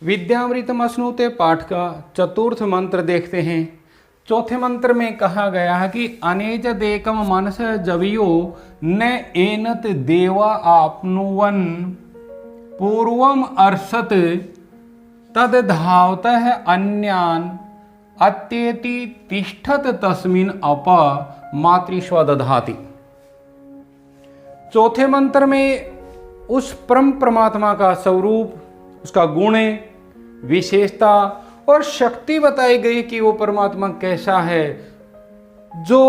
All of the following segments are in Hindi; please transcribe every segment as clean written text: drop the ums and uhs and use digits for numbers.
विद्यामृतम अश्नुते पाठ का चतुर्थ मंत्र देखते हैं। चौथे मंत्र में कहा गया है कि अनेज देकम मनस जवियो न एनत देवा आपनुवन पूर्वम अर्षत तद धावत है अन्यान अत्येति तिष्ठत तस्मिन अप मातृस्व दधाति। चौथे मंत्र में उस परम परमात्मा का स्वरूप, उसका गुण, विशेषता और शक्ति बताई गई कि वो परमात्मा कैसा है, जो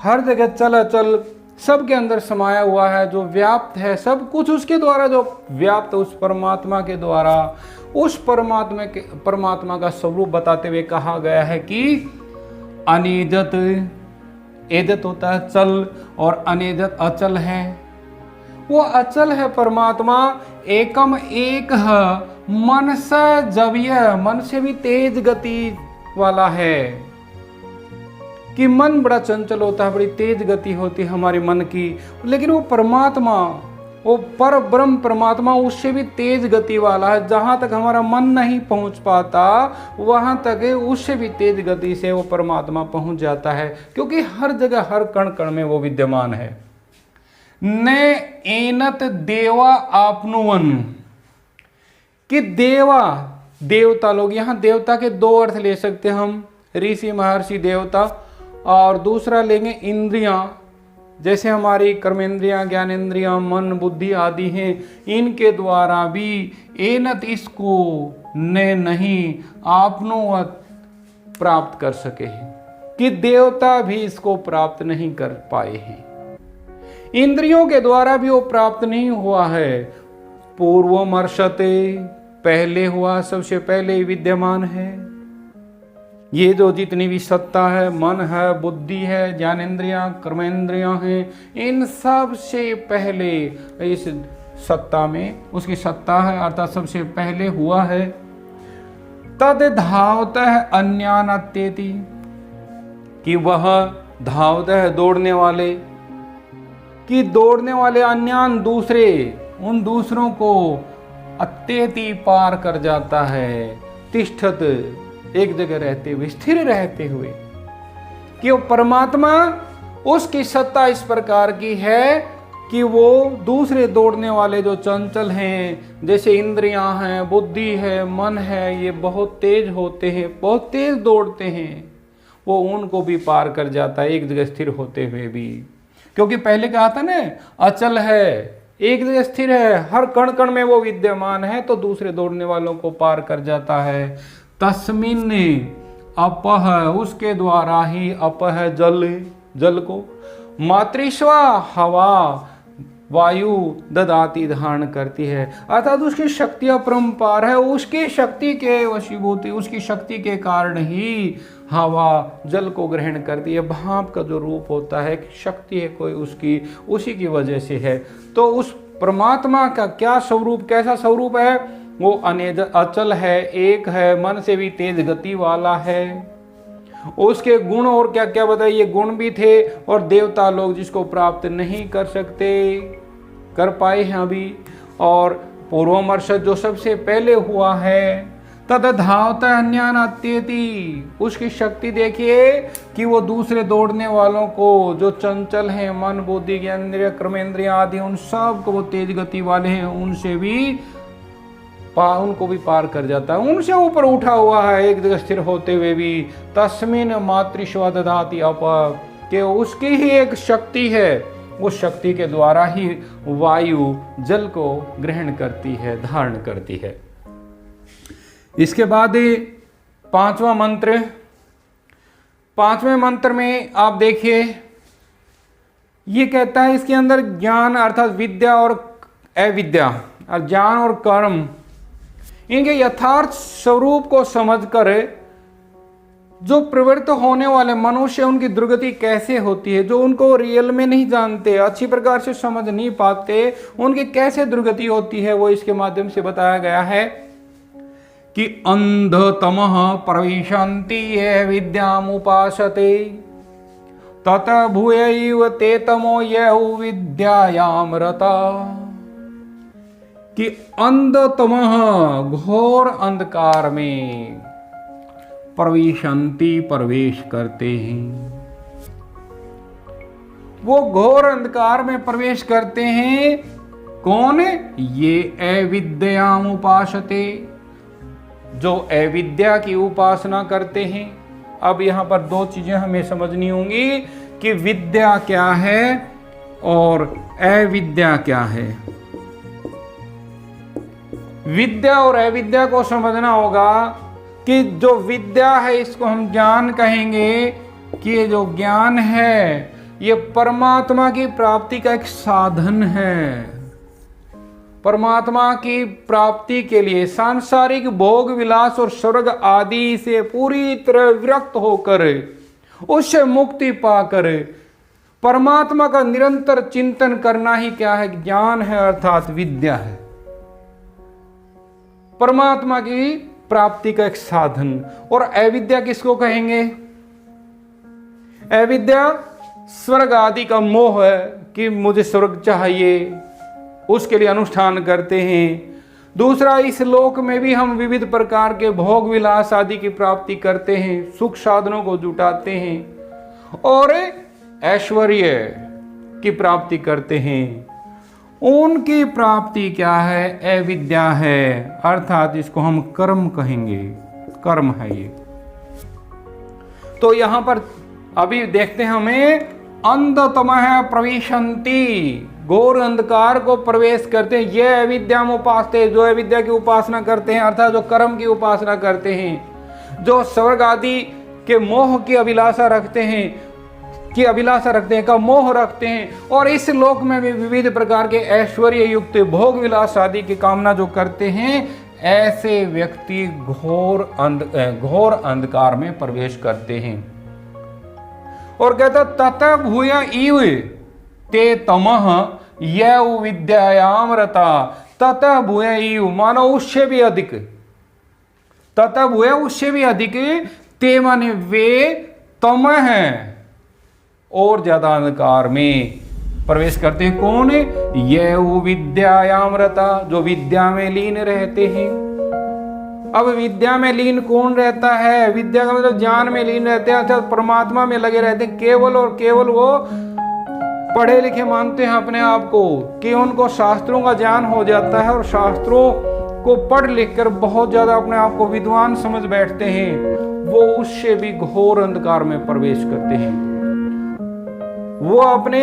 हर जगह चल सबके अंदर समाया हुआ है, जो व्याप्त है, सब कुछ उसके द्वारा जो व्याप्त, उस परमात्मा के द्वारा, उस परमात्मा का स्वरूप बताते हुए कहा गया है कि अनेजत, एजत होता है चल और अनेजत अचल है। वो अचल है परमात्मा, एकम एक है, मन से जवीय, मन से भी तेज गति वाला है कि मन बड़ा चंचल होता है, बड़ी तेज गति होती है हमारे मन की, लेकिन वो परमात्मा, वो पर ब्रह्म परमात्मा उससे भी तेज गति वाला है। जहाँ तक हमारा मन नहीं पहुँच पाता वहाँ तक उससे भी तेज गति से वो परमात्मा पहुँच जाता है, क्योंकि हर जगह हर कण कण में वो विद्यमान है। न एनत देवा आपनुवन, कि देवा, देवता लोग, यहाँ देवता के दो अर्थ ले सकते हैं हम, ऋषि महर्षि देवता, और दूसरा लेंगे इंद्रियां, जैसे हमारी कर्मेंद्रियां, ज्ञानेंद्रियां, मन, बुद्धि आदि हैं, इनके द्वारा भी एनत, इसको ने नहीं आपनुवत प्राप्त कर सके हैं, कि देवता भी इसको प्राप्त नहीं कर पाए हैं, इंद्रियों के द्वारा भी वो प्राप्त नहीं हुआ है। पूर्वमर्शते, पहले हुआ, सबसे पहले ही विद्यमान है। ये जो जितनी भी सत्ता है, मन है, बुद्धि है, ज्ञानेंद्रियां, कर्मेंद्रियां हैं, इन सब से पहले इस सत्ता में उसकी सत्ता है, अर्थात सबसे पहले हुआ है। तद धावत है अन्यान अत्येति, कि वह धावत है दौड़ने वाले, कि दौड़ने वाले अन्यान दूसरे, उन दूसरों को अत्येति पार कर जाता है। तिष्ठत, एक जगह रहते हुए, स्थिर रहते हुए, कि वो परमात्मा, उसकी सत्ता इस प्रकार की है कि वो दूसरे दौड़ने वाले जो चंचल हैं, जैसे इंद्रियां हैं, बुद्धि है, मन है, ये बहुत तेज होते हैं, बहुत तेज दौड़ते हैं, वो उनको भी पार कर जाता है एक जगह स्थिर होते हुए भी। क्योंकि पहले कहा था ना, अचल है, एक जगह स्थिर है, हर कण कण में वो विद्यमान है, तो दूसरे दौड़ने वालों को पार कर जाता है। तस्मिन अपह, उसके द्वारा ही अपह जल, जल को, मातृस्वा हवा, वायु ददाती, धारण करती है, अर्थात उसकी शक्ति अपरंपार है, उसकी शक्ति के वशीभूति, उसकी शक्ति के कारण ही हवा जल को ग्रहण करती है। भाप का जो रूप होता है, शक्ति है कोई उसकी, उसी की वजह से है। तो उस परमात्मा का क्या स्वरूप, कैसा स्वरूप है? वो अनेज, अचल है, एक है, मन से भी तेज गति वाला है। उसके गुण और क्या क्या बताइए, गुण भी थे, और देवता लोग जिसको प्राप्त नहीं कर सकते, कर पाए हैं अभी। और पूर्वमर्शद जो सबसे पहले हुआ है, तद धावत अन्यान अत्येति, उसकी शक्ति देखिए कि वो दूसरे दौड़ने वालों को, जो चंचल हैं, मन, बुद्धि, ज्ञानेंद्रिय, कर्मेंद्रिय आदि, उन सब को वो तेज गति वाले हैं, उनसे भी उनको भी पार कर जाता है, उनसे ऊपर उठा हुआ है एक जगह स्थिर होते हुए भी। तस्मिन मातृस्व दधाति अप, के उसकी ही एक शक्ति है, उस शक्ति के द्वारा ही वायु जल को ग्रहण करती है, धारण करती है। इसके बाद पांचवा मंत्र, पांचवें मंत्र में आप देखिए, ये कहता है इसके अंदर ज्ञान अर्थात विद्या और अविद्या, और ज्ञान और कर्म, इनके यथार्थ स्वरूप को समझकर जो प्रवृत्त होने वाले मनुष्य, उनकी दुर्गति कैसे होती है, जो उनको रियल में नहीं जानते, अच्छी प्रकार से समझ नहीं पाते, उनकी कैसे दुर्गति होती है, वो इसके माध्यम से बताया गया है कि अंधतमः प्रविशन्ति ये विद्यामुपासते तत भूयैव ते तमो यौ विद्यायां रता, कि अंधतमः घोर अंधकार में प्रविशन्ति प्रवेश करते हैं। वो घोर अंधकार में प्रवेश करते हैं। कौन? ये अविद्याम उपासते, जो अविद्या की उपासना करते हैं। अब यहां पर दो चीजें हमें समझनी होंगी कि विद्या क्या है और अविद्या क्या है। विद्या और अविद्या को समझना होगा कि जो विद्या है इसको हम ज्ञान कहेंगे कि ये जो ज्ञान है ये परमात्मा की प्राप्ति का एक साधन है। परमात्मा की प्राप्ति के लिए सांसारिक भोग विलास और स्वर्ग आदि से पूरी तरह विरक्त होकर, उससे मुक्ति पाकर परमात्मा का निरंतर चिंतन करना ही क्या है? ज्ञान है, अर्थात विद्या है। परमात्मा की प्राप्ति का एक साधन। और अविद्या किसको कहेंगे? अविद्या स्वर्ग आदि का मोह है कि मुझे स्वर्ग चाहिए, उसके लिए अनुष्ठान करते हैं। दूसरा, इस लोक में भी हम विविध प्रकार के भोग विलास आदि की प्राप्ति करते हैं, सुख साधनों को जुटाते हैं और ऐश्वर्य की प्राप्ति करते हैं। उनकी प्राप्ति क्या है? अविद्या है, अर्थात इसको हम कर्म कहेंगे। कर्म है ये। तो यहां पर अभी देखते हैं हमें अंधतमः प्रविशन्ति, घोर अंधकार को प्रवेश करते हैं। ये अविद्याम उपासते, जो अविद्या की उपासना करते हैं, अर्थात जो कर्म की उपासना करते हैं, जो स्वर्ग आदि के मोह की अभिलाषा रखते हैं, का मोह रखते हैं और इस लोक में भी विविध प्रकार के ऐश्वर्य युक्त भोग विलास आदि की कामना जो करते हैं, ऐसे व्यक्ति घोर अंधकार में प्रवेश करते हैं। और कहता ततः भूय इव ते तमः यौ विद्यायाम रता। ततः भूय इव मानो उससे भी अधिक, ततः भूय उससे भी अधिक, ते माने वे, तम है और ज्यादा अंधकार में प्रवेश करते हैं। कौन? यौ विद्यायाम रता, जो विद्या में लीन रहते हैं। अब विद्या में लीन कौन रहता है? विद्या का मतलब ज्ञान में लीन रहते हैं, अर्थात परमात्मा में लगे रहते हैं। केवल और केवल वो पढ़े लिखे मानते हैं अपने आप को कि उनको शास्त्रों का ज्ञान हो जाता है और शास्त्रों को पढ़ लिख कर बहुत ज्यादा अपने आप को विद्वान समझ बैठते हैं। वो उससे भी घोर अंधकार में प्रवेश करते हैं। वो अपने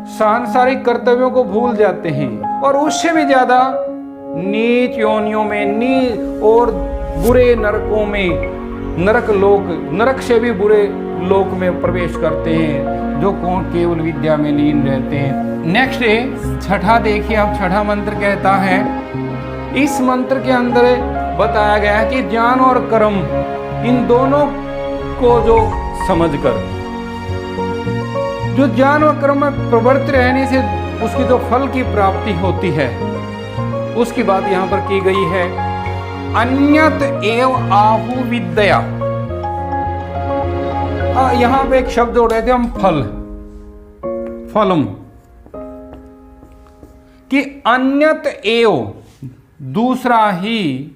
सांसारिक कर्तव्यों को भूल जाते हैं और उससे भी ज्यादा नीच योनियों में और बुरे नरकों में, नरक से भी बुरे लोक में प्रवेश करते हैं, जो कौन केवल विद्या में लीन रहते हैं। नेक्स्ट है छठा। देखिए अब छठा मंत्र कहता है, इस मंत्र के अंदर बताया गया है कि ज्ञान और कर्म, इन दोनों को जो समझकर जो ज्ञान और कर्म में प्रवृत्त रहने से उसकी जो फल की प्राप्ति होती है, उसकी बात यहां पर की गई है। अन्यत एव आहु विद्या। यहां पे एक शब्द जोड़ रहे थे हम, फलम, कि अन्यत एव, दूसरा ही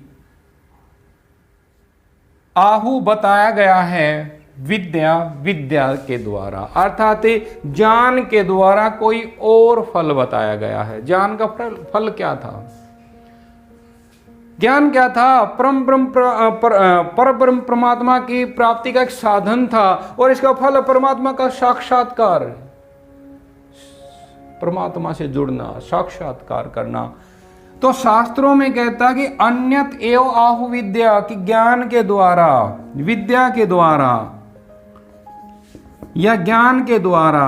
आहु बताया गया है विद्या के द्वारा, अर्थात ज्ञान के द्वारा कोई और फल बताया गया है। ज्ञान का फल क्या था? ज्ञान क्या था? पर ब्रह्म परमात्मा की प्राप्ति का एक साधन था और इसका फल परमात्मा का साक्षात्कार, परमात्मा से जुड़ना, साक्षात्कार करना। तो शास्त्रों में कहता कि अन्यत एव आहु विद्या, कि ज्ञान के द्वारा, विद्या के द्वारा या ज्ञान के द्वारा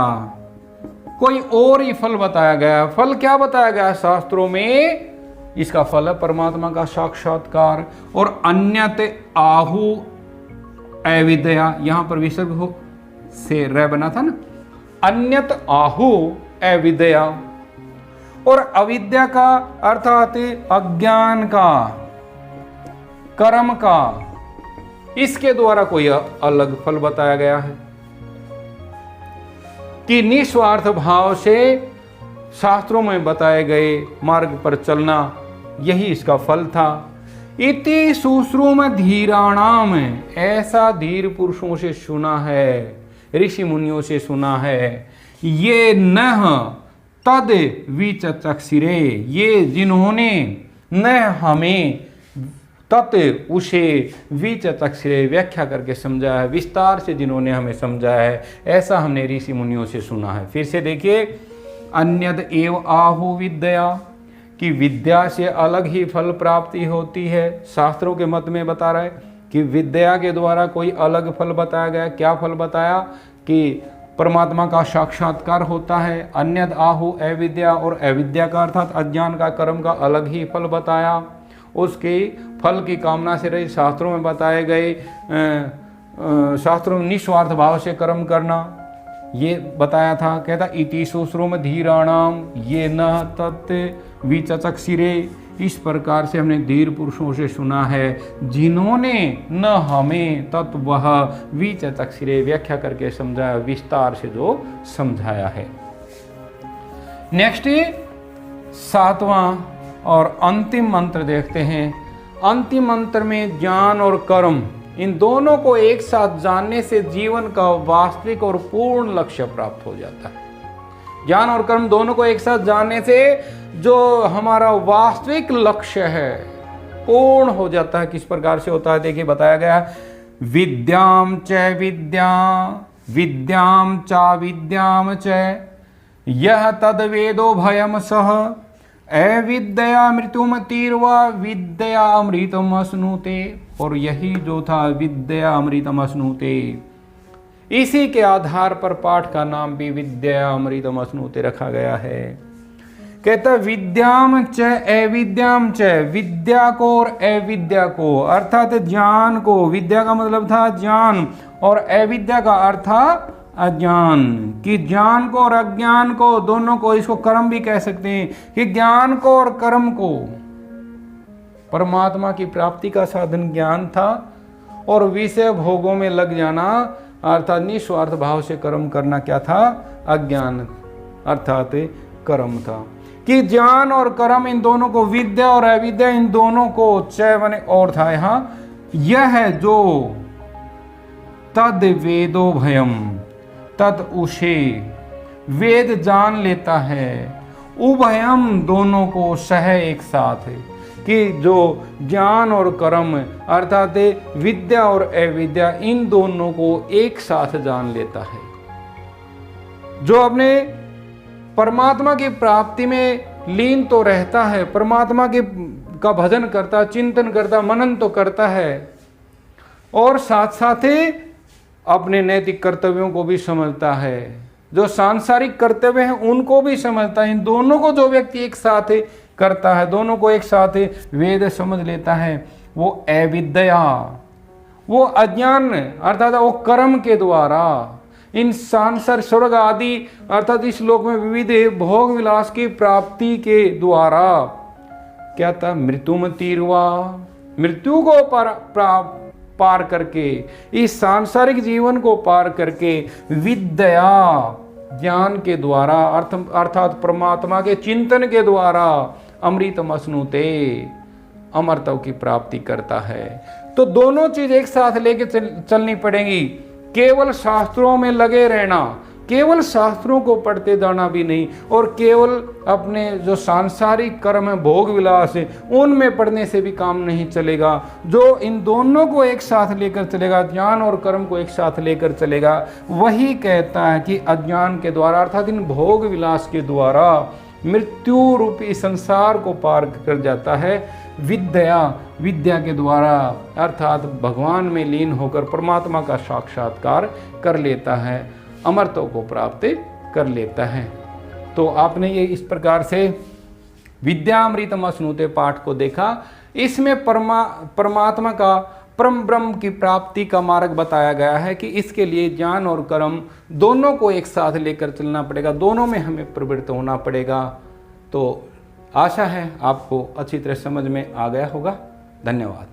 कोई और ही फल बताया गया। फल क्या बताया गया शास्त्रों में? इसका फल है परमात्मा का साक्षात्कार। और अन्यत आहु अविद्या, यहां पर विसर्ग हो से रह बना था ना, अन्यत आहु अविद्या। और अविद्या का अर्थात अज्ञान का, कर्म का, इसके द्वारा कोई अलग फल बताया गया है कि निस्वार्थ भाव से शास्त्रों में बताए गए मार्ग पर चलना, यही इसका फल था। इति शुश्रूम धीराणाम, ऐसा धीर पुरुषों से सुना है, ऋषि मुनियों से सुना है। ये न तद विचक्षिरे, ये जिन्होंने न हमें तत् उसे विचक्षिरे व्याख्या करके समझा है, विस्तार से जिन्होंने हमें समझा है, ऐसा हमने ऋषि मुनियों से सुना है। फिर से देखिए, अन्यद एव आहु विद्या, कि विद्या से अलग ही फल प्राप्ति होती है। शास्त्रों के मत में बता रहा है कि विद्या के द्वारा कोई अलग फल बताया गया। क्या फल बताया? कि परमात्मा का साक्षात्कार होता है। अन्यद आहु अविद्या, और अविद्या का अर्थात अज्ञान का, कर्म का अलग ही फल बताया। उसके फल की कामना से रही शास्त्रों में बताए गए, शास्त्रों में निस्वार्थ भाव से कर्म करना, ये बताया था। कहता इति शुश्रूम धीराणाम ये न तत् विचक्षिरे, इस प्रकार से हमने धीर पुरुषों से सुना है जिन्होंने न हमें तत् वह विचक्षिरे व्याख्या करके समझाया, विस्तार से जो समझाया है। नेक्स्ट 7वां और अंतिम मंत्र देखते हैं। अंतिम मंत्र में ज्ञान और कर्म, इन दोनों को एक साथ जानने से जीवन का वास्तविक और पूर्ण लक्ष्य प्राप्त हो जाता है। ज्ञान और कर्म दोनों को एक साथ जानने से जो हमारा वास्तविक लक्ष्य है पूर्ण हो जाता है। किस प्रकार से होता है देखिए, बताया गया है, विद्याम च विद्या विद्याम चा विद्याम च यह तद वेदो भयम सह अविद्या मृत्युम तीर्वा विद्या अमृतम अश्नुते, और यही जो था विद्या अमृतम अश्नुते, इसी के आधार पर पाठ का नाम भी विद्या अमृतम अश्नुते रखा गया है। कहता विद्याम च अविद्याम च, विद्या को और अविद्या को, अर्थात ज्ञान को, विद्या का मतलब था ज्ञान और अविद्या का अर्थ था अज्ञान, कि ज्ञान को और अज्ञान को दोनों को, इसको कर्म भी कह सकते हैं, कि ज्ञान को और कर्म को, परमात्मा की प्राप्ति का साधन ज्ञान था और विषय भोगों में लग जाना अर्थात निस्वार्थ भाव से कर्म करना क्या था? अज्ञान अर्थात कर्म था। कि ज्ञान और कर्म इन दोनों को, विद्या और अविद्या इन दोनों को, चय बने और था यहाँ, यह है जो तद वेदो भयम, तद उसे वेद जान लेता है, उभयम दोनों को सह एक साथ है, कि जो ज्ञान और कर्म अर्थात विद्या और अविद्या इन दोनों को एक साथ जान लेता है। जो अपने परमात्मा की प्राप्ति में लीन तो रहता है, परमात्मा के का भजन करता, चिंतन करता, मनन तो करता है, और साथ साथ ही अपने नैतिक कर्तव्यों को भी समझता है, जो सांसारिक कर्तव्य हैं उनको भी समझता है। इन दोनों को जो व्यक्ति एक साथ करता है, दोनों को एक साथ वेद समझ लेता है, वो अविद्या, वो अज्ञान अर्थात वो कर्म के द्वारा इन सांसार स्वर्ग आदि अर्थात इस लोक में विविध भोग विलास की प्राप्ति के द्वारा क्या था? मृत्युम तीर्वा, मृत्यु को पार करके, इस सांसारिक जीवन को पार करके, विद्या ज्ञान के द्वारा अर्थात परमात्मा के चिंतन के द्वारा अमृतम अश्नुते, अमरत्व की प्राप्ति करता है। तो दोनों चीज एक साथ लेके चलनी पड़ेगी। केवल शास्त्रों में लगे रहना, केवल शास्त्रों को पढ़ते जाना भी नहीं, और केवल अपने जो सांसारिक कर्म है, भोग विलास है, उनमें पढ़ने से भी काम नहीं चलेगा। जो इन दोनों को एक साथ लेकर चलेगा, ज्ञान और कर्म को एक साथ लेकर चलेगा, वही कहता है कि अज्ञान के द्वारा अर्थात इन भोग विलास के द्वारा मृत्यु रूपी संसार को पार कर जाता है। विद्या के द्वारा अर्थात भगवान में लीन होकर परमात्मा का साक्षात्कार कर लेता है, अमरत्व को प्राप्त कर लेता है। तो आपने ये इस प्रकार से विद्यामृतम अश्नुते पाठ को देखा। इसमें परमात्मा का परम ब्रह्म की प्राप्ति का मार्ग बताया गया है कि इसके लिए ज्ञान और कर्म दोनों को एक साथ लेकर चलना पड़ेगा, दोनों में हमें प्रवृत्त होना पड़ेगा। तो आशा है आपको अच्छी तरह समझ में आ गया होगा। धन्यवाद।